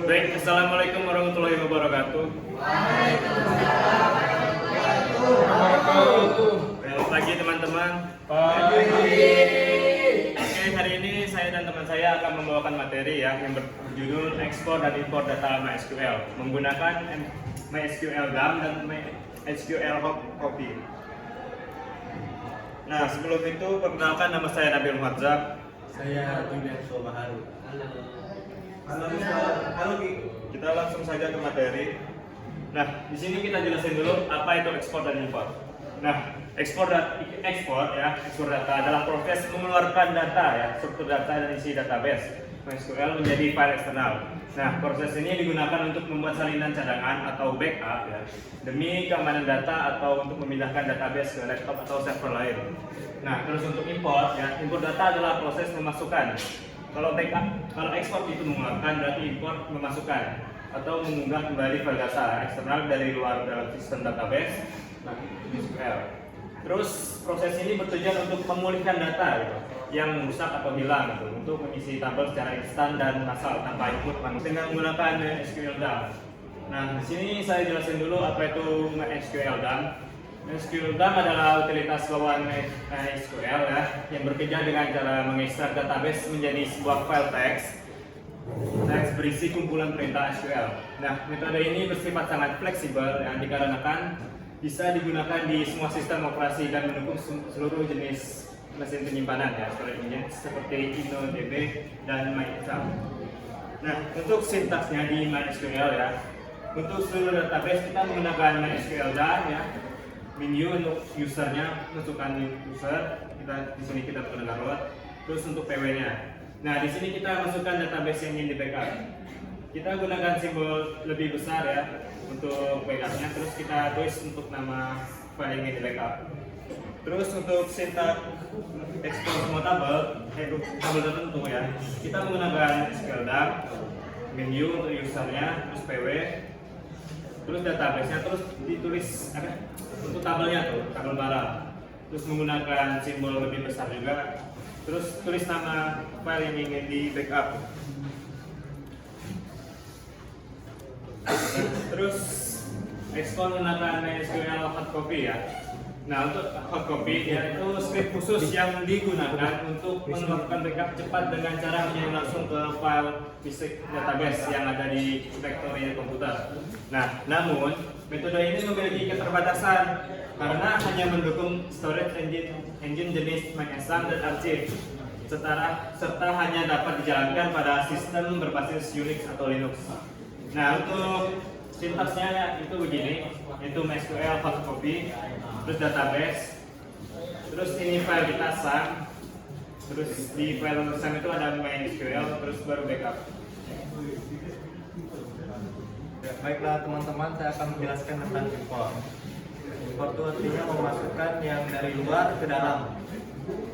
Baik, Assalamualaikum warahmatullahi wabarakatuh. Selamat pagi teman-teman. Oke, hari ini saya dan teman saya akan membawakan materi yang berjudul ekspor dan impor data MySQL menggunakan MySQL DAM dan MySQL Copy. Nah, sebelum itu perkenalkan, nama saya Nabil Muhazzab. Saya Julian Sobaharu. Halo, kita langsung saja ke materi. Nah, di sini kita jelasin dulu apa itu ekspor dan impor. Nah, ekspor data adalah proses mengeluarkan data ya, struktur data dan isi database MySQL menjadi file eksternal. Nah, proses ini digunakan untuk membuat salinan cadangan atau backup ya, demi keamanan data atau untuk memindahkan database ke laptop atau server lain. Nah, terus untuk import ya, import data adalah proses memasukkan. Kalau ekspor itu mengeluarkan, berarti import memasukkan atau mengunggah kembali file data eksternal dari luar dalam sistem database MySQL. Terus proses ini bertujuan untuk memulihkan data gitu, yang rusak atau hilang gitu, untuk mengisi tabel secara instan dan massal tanpa input manusia dengan menggunakan MySQL DAM. Nah, di sini saya jelasin dulu apa itu MySQL DAM. MySQL DAM adalah utilitas bawaan MySQL ya, yang bekerja dengan cara mengekstrak database menjadi sebuah file teks berisi kumpulan perintah SQL. Nah, metode ini bersifat sangat fleksibel yang dikarenakan bisa digunakan di semua sistem operasi dan mendukung seluruh jenis mesin penyimpanan ya, seperti InnoDB dan MySQL. Nah, untuk sintaksnya di MySQL ya, untuk seluruh database kita menggunakan MySQL DAM ya. Menu untuk usernya, masukkan user, di sini kita perlu download. Terus untuk PW-nya. Nah, di sini kita masukkan database yang ingin di backup. Kita gunakan simbol lebih besar ya untuk backup-nya. Terus kita tulis untuk nama file yang ingin di backup. Terus untuk sintaks ekspor semua tabel tertentu ya, kita menggunakan SQL DAM, menu untuk usernya, terus PW, terus database-nya, terus ditulis untuk tabelnya tuh, tabel barang. Terus menggunakan simbol lebih besar juga. Terus tulis nama file yang ingin di backup. Terus ekspor menggunakan MySQL hard copy ya. Nah, untuk hard copy yaitu script khusus yang digunakan untuk melakukan backup cepat dengan cara mengirim langsung ke file fisik database yang ada di directory komputer. Nah, namun metode ini memiliki keterbatasan karena hanya mendukung storage engine jenis MySQL dan Archive, serta hanya dapat dijalankan pada sistem berbasis Unix atau Linux. Nah, untuk sintaksnya itu begini, itu MySQL hard copy, terus database, terus ini file kita SAM, terus di file SAM itu ada MySQL, terus baru backup. Ya, baiklah teman-teman, saya akan menjelaskan tentang import. Import itu artinya memasukkan yang dari luar ke dalam.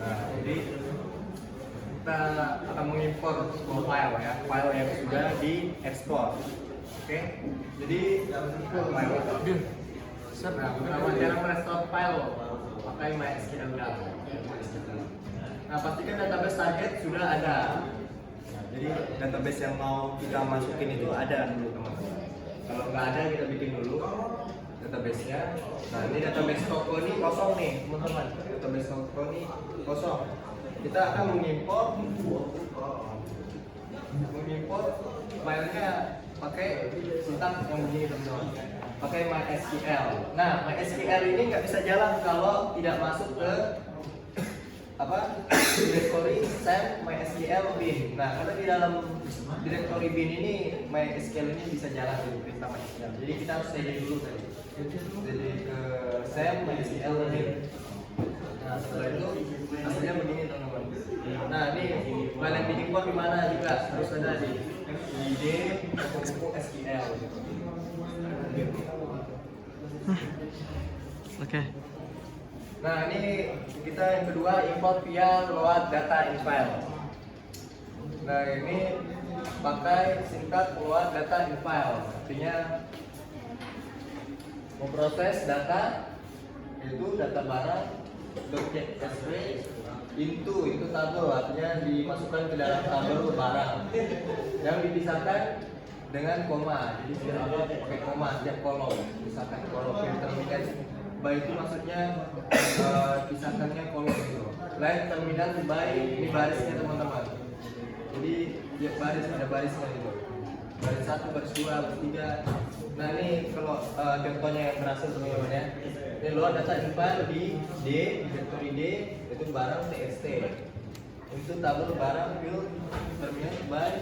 Nah, jadi kita akan mengimpor sebuah file ya, file yang sudah diekspor. Oke, jadi pertama cara merestore file pakai MySQL DAM. Nah, pastikan database target sudah ada. Nah, jadi database yang mau kita masukin itu ada dulu teman-teman. Kalau nggak ada kita bikin dulu database-nya. Nah, ini database toko ini kosong nih teman-teman. Database toko ini kosong. Kita akan mengimport filenya pakai sintaks yang begini teman-teman. Pakai MySQL. Nah, MySQL ini nggak bisa jalan kalau tidak masuk ke directory SAM MySQL bin. Nah, karena di dalam directory bin ini MySQL ini bisa jalan di perintah MySQL. Jadi kita harus edit dulu tadi. Jadi ke SAM MySQL bin. Nah, setelah itu hasilnya begini teman-teman. Nah, ini file yang diimport di mana juga harus ada di id SQL. Oke. Nah, ini kita yang kedua import via load data in file. Nah, ini pakai sintaks load data in file. Artinya memproses data, yaitu data barang .csv into tabel, artinya dimasukkan ke dalam tabel barang yang dipisahkan dengan koma. Jadi setiap apa pakai koma setiap kolom. Misalkan kolom terminal by itu maksudnya pisahkannya kolom itu. Lain terminal by ini barisnya teman-teman. Jadi tiap baris ada barisnya gitu. Baris 1, baris 2, baris 3. Nah ini kalau contohnya yang berhasil teman-teman ya. Ini lo data info di D, inventory D itu barang TXT. Itu tabel barang field terminal by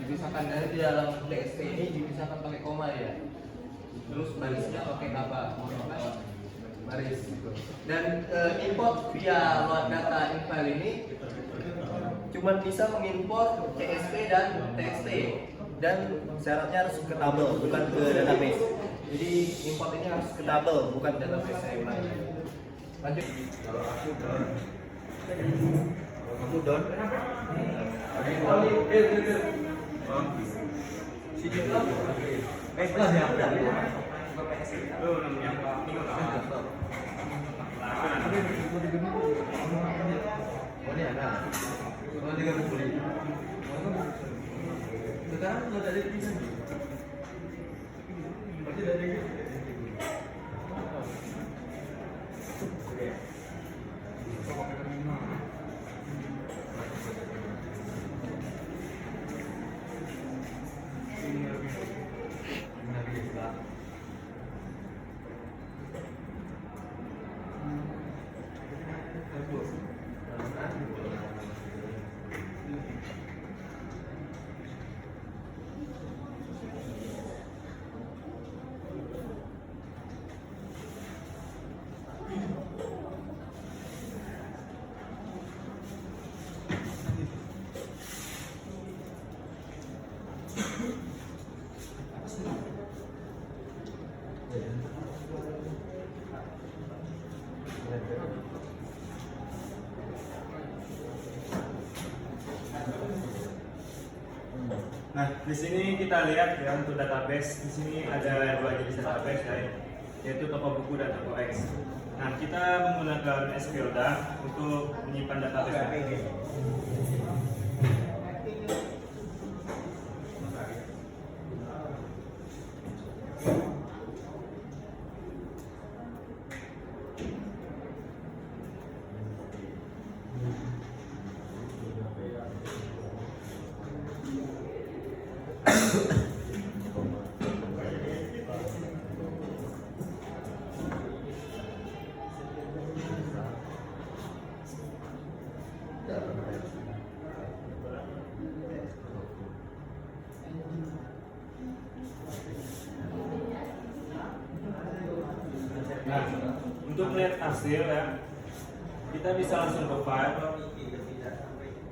dipisahkan dari di dalam TXT ini dipisahkan pakai koma ya. Terus barisnya pakai apa? Baris gitu. Dan import via load data infile ini cuma bisa mengimport TXT dan TXT dan syaratnya harus ke tabel bukan ke database. Jadi import ini harus ke tabel bukan database. Saya ulang. Lanjut. Kamu down. Kelas ya. Oh, namanya. Oh ini ada. Sekarang sudah ada di sini. Berarti dari Nah, di sini kita lihat ya untuk database. Di sini ada dua jenis database ya, yaitu toko buku dan toko X. Nah, kita menggunakan SQL untuk menyimpan database ini. Nah, untuk melihat hasil ya, kita bisa langsung ke file,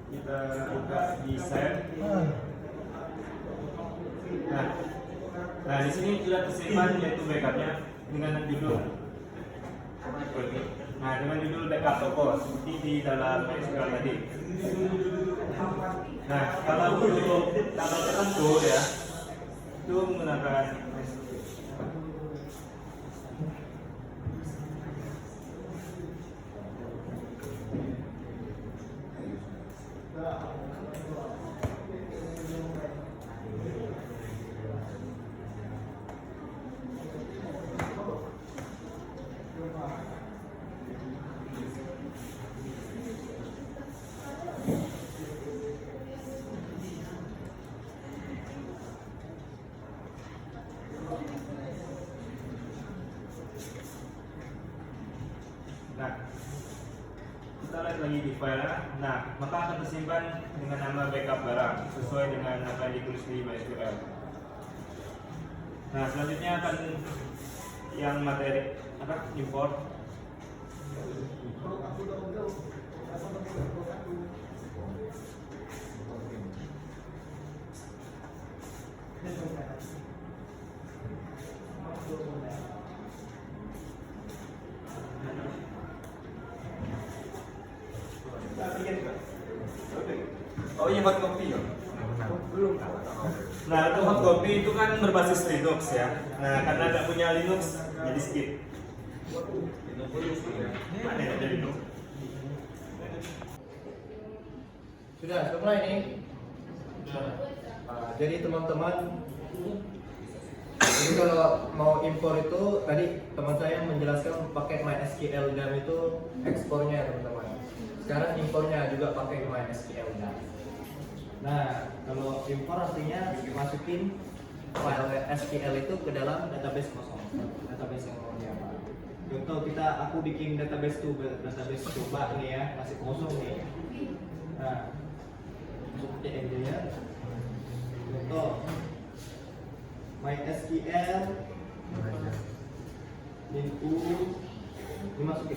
kita buka di save. Nah, di sini sudah tersimpan yaitu backupnya dengan judul. Nah, dengan judul backup toko seperti di dalam SQL tadi. Nah, kalau untuk tanggal tertentu ya, itu menggunakan Nah, kita lihat lagi di file. Nah, maka akan tersimpan dengan nama backup barang sesuai dengan apa yang ditulis di MySQL. Nah, selanjutnya akan yang materi apa import. Oh iya hot copy ya? Belum. Nah, untuk hot copy itu kan berbasis Linux ya. Nah, karena nggak punya Linux, jadi skip. Mana yang ada Linux? Sudah selesai nih. Jadi teman-teman, jadi kalau mau impor itu tadi teman saya menjelaskan pakai MySQL dan itu ekspornya teman-teman. Sekarang impornya juga pakai MySQL dan. Nah, kalau impor artinya masukin file SQL itu ke dalam database kosong, database yang mau diapa. Contoh aku bikin database coba nih ya, masih kosong nih. Nah, seperti ini ya. Contoh MySQL info ini masuk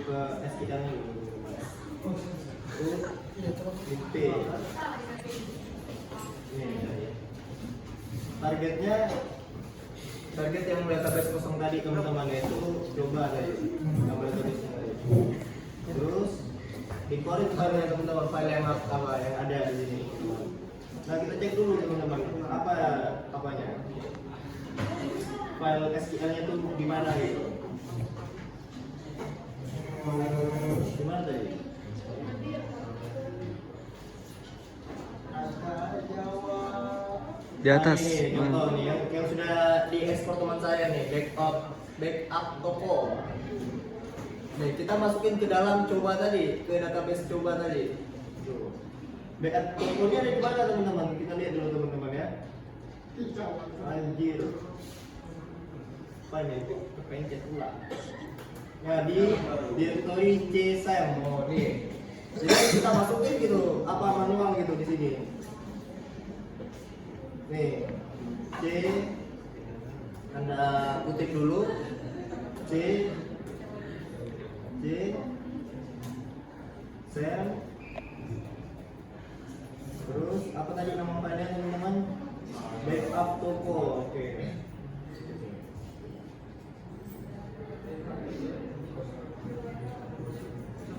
ke SQL nya dulu. IP target yang database kosong tadi teman-teman, itu coba tadi yang database tadi. Terus imporin file teman-teman, file yang apa yang ada di sini. Nah, kita cek dulu teman-teman, apanya file SQL nya tuh di mana gitu. Di mana tadi? Di atas. Ini contoh nih yang sudah diekspor teman saya nih, backup toko. Nih, kita masukin ke dalam coba tadi, ke database coba tadi. Tuh. Backup tokonya ada di mana teman-teman? Kita lihat dulu teman-teman ya. Anjir. Apa ini? Kepencet pula. Ya di directory csam nih. Jadi kita masukin gitu, apa manual gitu di sini. Nih, C Anda kutip dulu C sel, terus apa tadi nama filenya teman-teman? Backup toko. Oke.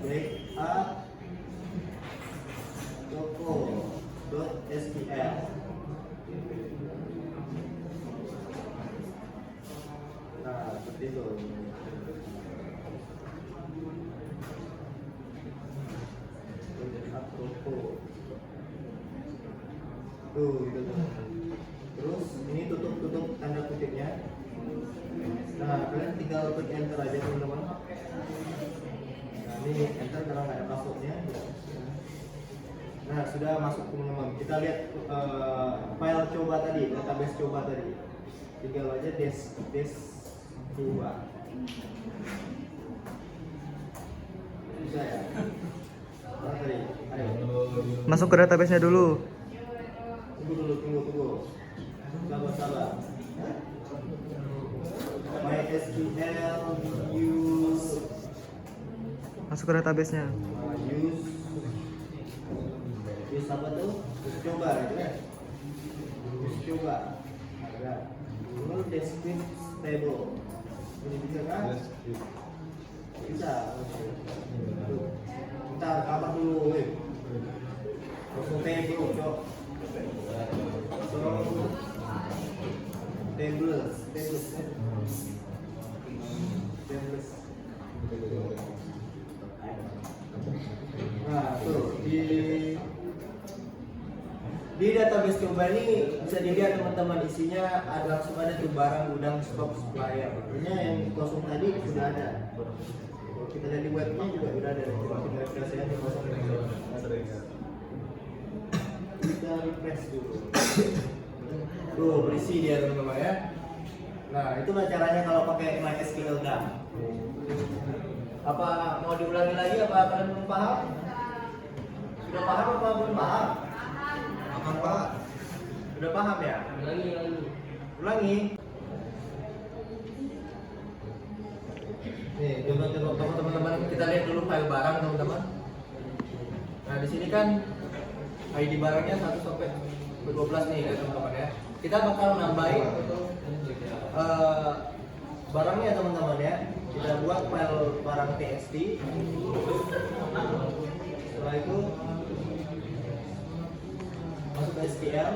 Backup toko.sql. Nah, seperti itu. Tuh, gitu tuh. Terus ini tutup tanda kutipnya. Nah, kalian tinggal klik enter aja teman-teman. Nah, ini enter karena nggak ada passwordnya. Nah, sudah masuk teman-teman. Kita lihat file coba tadi, database coba tadi. Tinggal aja des coba. Bisa ya? Nah, tadi, ayo. Masuk ke database-nya dulu. Tunggu. Sabar. MySQL use. Masuk ke database-nya. Use apa tuh? Use coba gitu ya. Use coba. Ada. Lalu description table. Ini bisa kan? Bisa. Bentar, kabar dulu, weh. Langsung table, cok. Tables. Nah, tuh di database coba ini bisa dilihat teman-teman, isinya langsung ada tuh barang gudang stok supplier. Artinya yang kosong tadi sudah ada. Kalau kita lihat di webnya juga sudah ada. Coba kita refresh ya di kosong ini. Kita refresh dulu. Tuh berisi dia teman-teman ya. Nah, itulah caranya kalau pakai MySQL DAM. Apa mau diulangi lagi? Apa kalian belum paham? Sudah paham apa belum paham? Paham Pak. Sudah paham ya? Ulangi. Nih, coba teman-teman kita lihat dulu file barang teman-teman. Nah, di sini kan ID barangnya 1 sampai 12 nih ya teman-teman ya. Kita bakal nambahin barangnya teman-teman ya. Kita buat file barang txt. Setelah itu masuk ke SQL.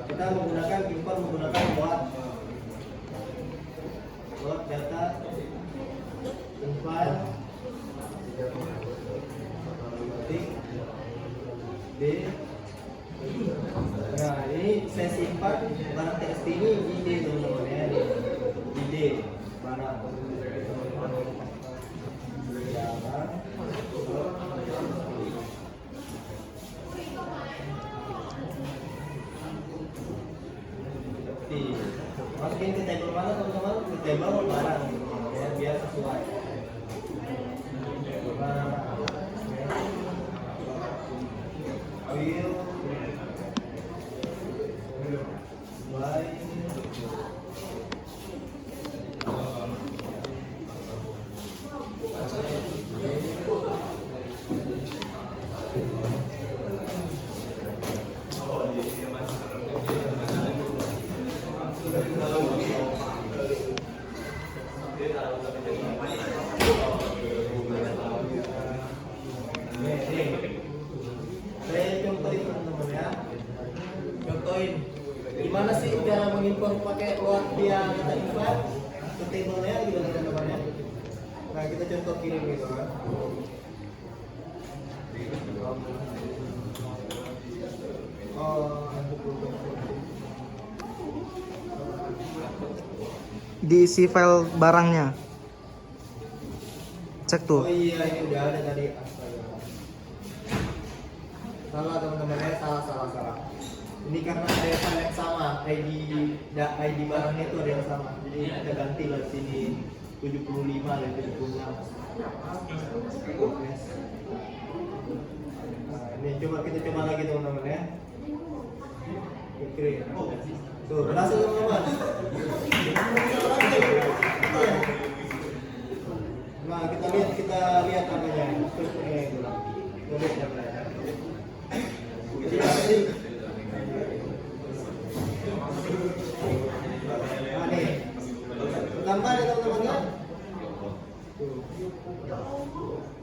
Kita import menggunakan load data file D. Nah, ini saya simpan barang TXT ini ide teman-teman ya, ide barang. Masukin ke table mana teman-teman? Ke table barang ya, biar sesuai. Will buy saya contohin teman-teman ya, contohin gimana sih cara mengimpor pakai Word yang kita import ke table-nya gitu teman-teman ya. Nah kita contoh kirim gitu kan. Diisi file barangnya. Cek tuh. Oh iya ini udah ada tadi. Astaga. Salah teman-teman ya, salah. Ini karena ada file yang sama, ID barangnya itu ada yang sama. Jadi kita ganti lah di sini 75 dan 76. Nah, ini kita coba lagi teman-teman ya. Oke. Tuh, berhasil teman-teman. Nah, kita lihat apanya. Terus ini dulu. Nah, nih. Gambar ya teman-teman ya. Tuh.